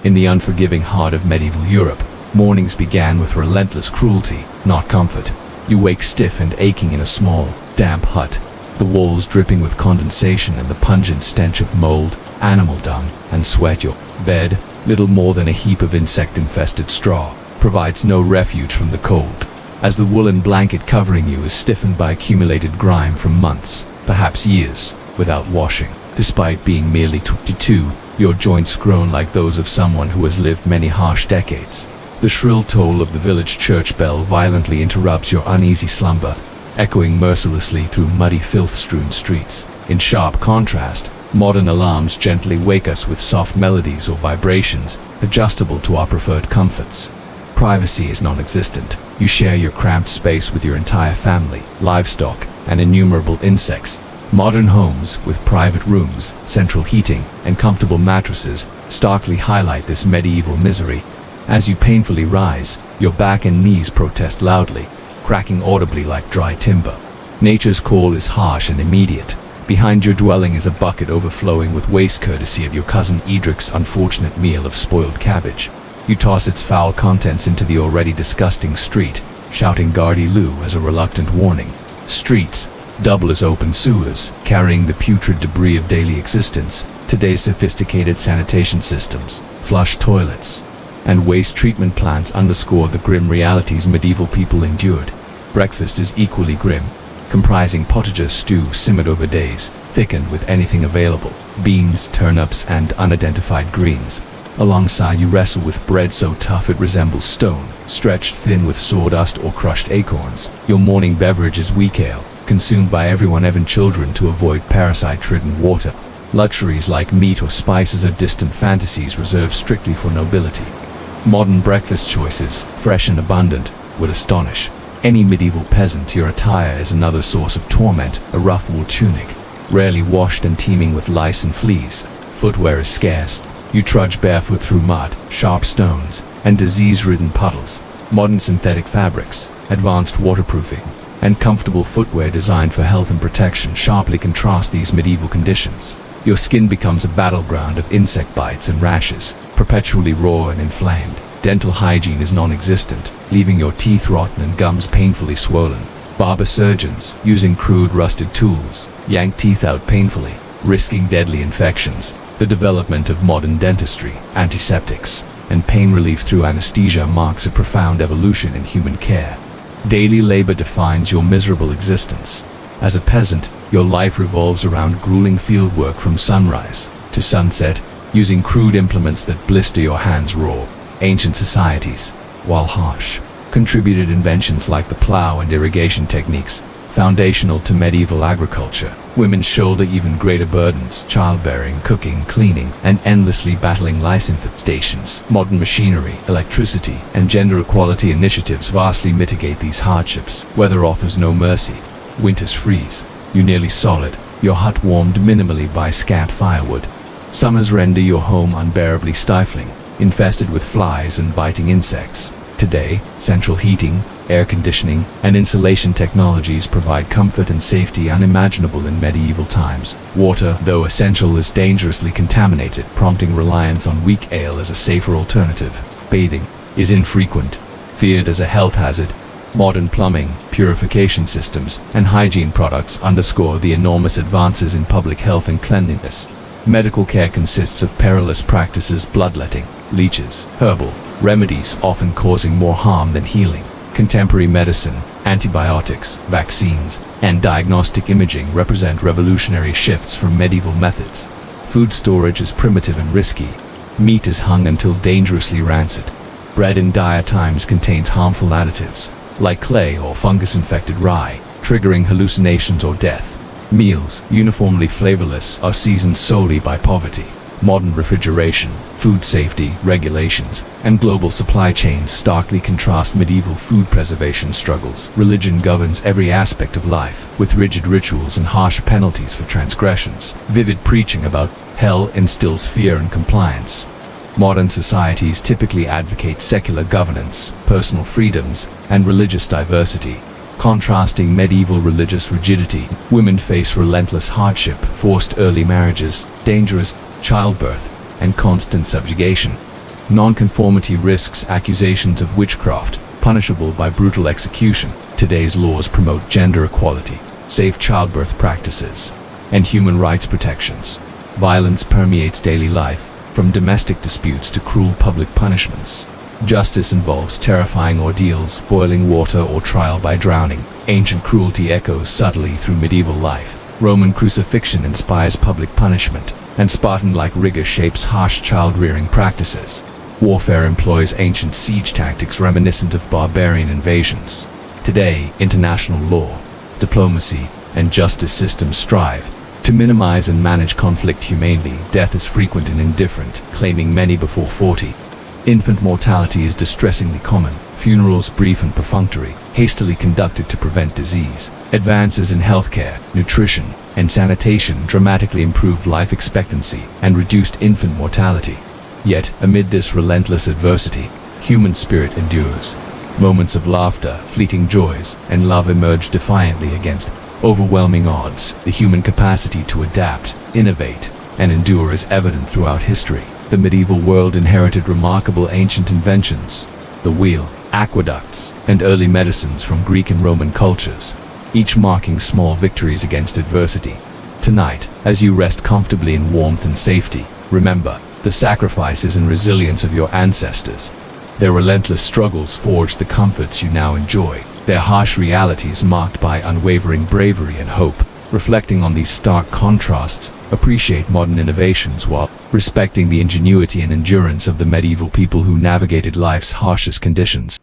In the unforgiving heart of medieval Europe, mornings began with relentless cruelty, not comfort. You wake stiff and aching in a small, damp hut, the walls dripping with condensation and the pungent stench of mold, animal dung, and sweat. Your bed, little more than a heap of insect-infested straw, provides no refuge from the cold, as the woolen blanket covering you is stiffened by accumulated grime from months, perhaps years, without washing. Despite being merely 22, your joints groan like those of someone who has lived many harsh decades. The shrill toll of the village church bell violently interrupts your uneasy slumber, echoing mercilessly through muddy, filth-strewn streets. In sharp contrast, modern alarms gently wake us with soft melodies or vibrations, adjustable to our preferred comforts. Privacy is non-existent. You share your cramped space with your entire family, livestock, and innumerable insects. Modern homes, with private rooms, central heating, and comfortable mattresses, starkly highlight this medieval misery. As you painfully rise, your back and knees protest loudly, cracking audibly like dry timber. Nature's call is harsh and immediate. Behind your dwelling is a bucket overflowing with waste courtesy of your cousin Edric's unfortunate meal of spoiled cabbage. You toss its foul contents into the already disgusting street, shouting Gardy Lou as a reluctant warning. Streets double as open sewers, carrying the putrid debris of daily existence. Today's sophisticated sanitation systems, flush toilets, and waste treatment plants underscore the grim realities medieval people endured. Breakfast is equally grim, comprising potager stew simmered over days, thickened with anything available, beans, turnips, and unidentified greens. Alongside you wrestle with bread so tough it resembles stone, stretched thin with sawdust or crushed acorns. Your morning beverage is weak ale, consumed by everyone, even children, to avoid parasite-ridden water. Luxuries like meat or spices are distant fantasies reserved strictly for nobility. Modern breakfast choices, fresh and abundant, would astonish any medieval peasant. Your attire is another source of torment, a rough wool tunic, rarely washed and teeming with lice and fleas. Footwear is scarce. You trudge barefoot through mud, sharp stones, and disease-ridden puddles. Modern synthetic fabrics, advanced waterproofing, and comfortable footwear designed for health and protection sharply contrast these medieval conditions. Your skin becomes a battleground of insect bites and rashes, perpetually raw and inflamed. Dental hygiene is non-existent, leaving your teeth rotten and gums painfully swollen. Barber surgeons, using crude rusted tools, yank teeth out painfully, risking deadly infections. The development of modern dentistry, antiseptics, and pain relief through anesthesia marks a profound evolution in human care. Daily labor defines your miserable existence. As a peasant, your life revolves around grueling fieldwork from sunrise to sunset, using crude implements that blister your hands raw. Ancient societies, while harsh, contributed inventions like the plow and irrigation techniques, foundational to medieval agriculture. Women shoulder even greater burdens, childbearing, cooking, cleaning, and endlessly battling lice infestations. Modern machinery, electricity, and gender equality initiatives vastly mitigate these hardships. Weather offers no mercy. Winters freeze you nearly solid, your hut warmed minimally by scant firewood. Summers render your home unbearably stifling, infested with flies and biting insects. Today, central heating, air conditioning, and insulation technologies provide comfort and safety unimaginable in medieval times. Water, though essential, is dangerously contaminated, prompting reliance on weak ale as a safer alternative. Bathing is infrequent, feared as a health hazard. Modern plumbing, purification systems, and hygiene products underscore the enormous advances in public health and cleanliness. Medical care consists of perilous practices, bloodletting, leeches, herbal remedies often causing more harm than healing. Contemporary medicine, antibiotics, vaccines, and diagnostic imaging represent revolutionary shifts from medieval methods. Food storage is primitive and risky. Meat is hung until dangerously rancid. Bread in dire times contains harmful additives, like clay or fungus-infected rye, triggering hallucinations or death. Meals, uniformly flavorless, are seasoned solely by poverty. Modern refrigeration, food safety regulations, and global supply chains starkly contrast medieval food preservation struggles. Religion governs every aspect of life, with rigid rituals and harsh penalties for transgressions. Vivid preaching about hell instills fear and compliance. Modern societies typically advocate secular governance, personal freedoms, and religious diversity. Contrasting medieval religious rigidity, women face relentless hardship, forced early marriages, dangerous childbirth, and constant subjugation. Nonconformity risks accusations of witchcraft, punishable by brutal execution. Today's laws promote gender equality, safe childbirth practices, and human rights protections. Violence permeates daily life, from domestic disputes to cruel public punishments. Justice involves terrifying ordeals, boiling water, or trial by drowning. Ancient cruelty echoes subtly through medieval life. Roman crucifixion inspires public punishment, and Spartan-like rigor shapes harsh child-rearing practices. Warfare employs ancient siege tactics reminiscent of barbarian invasions. Today, international law, diplomacy, and justice systems strive to minimize and manage conflict humanely. Death is frequent and indifferent, claiming many before 40. Infant mortality is distressingly common. Funerals brief and perfunctory, hastily conducted to prevent disease. Advances in healthcare, nutrition, and sanitation dramatically improved life expectancy and reduced infant mortality. Yet, amid this relentless adversity, human spirit endures. Moments of laughter, fleeting joys, and love emerge defiantly against overwhelming odds. The human capacity to adapt, innovate, and endure is evident throughout history. The medieval world inherited remarkable ancient inventions, the wheel, aqueducts, and early medicines from Greek and Roman cultures, each marking small victories against adversity. Tonight, as you rest comfortably in warmth and safety, remember the sacrifices and resilience of your ancestors. Their relentless struggles forged the comforts you now enjoy, their harsh realities marked by unwavering bravery and hope. Reflecting on these stark contrasts, appreciate modern innovations while respecting the ingenuity and endurance of the medieval people who navigated life's harshest conditions.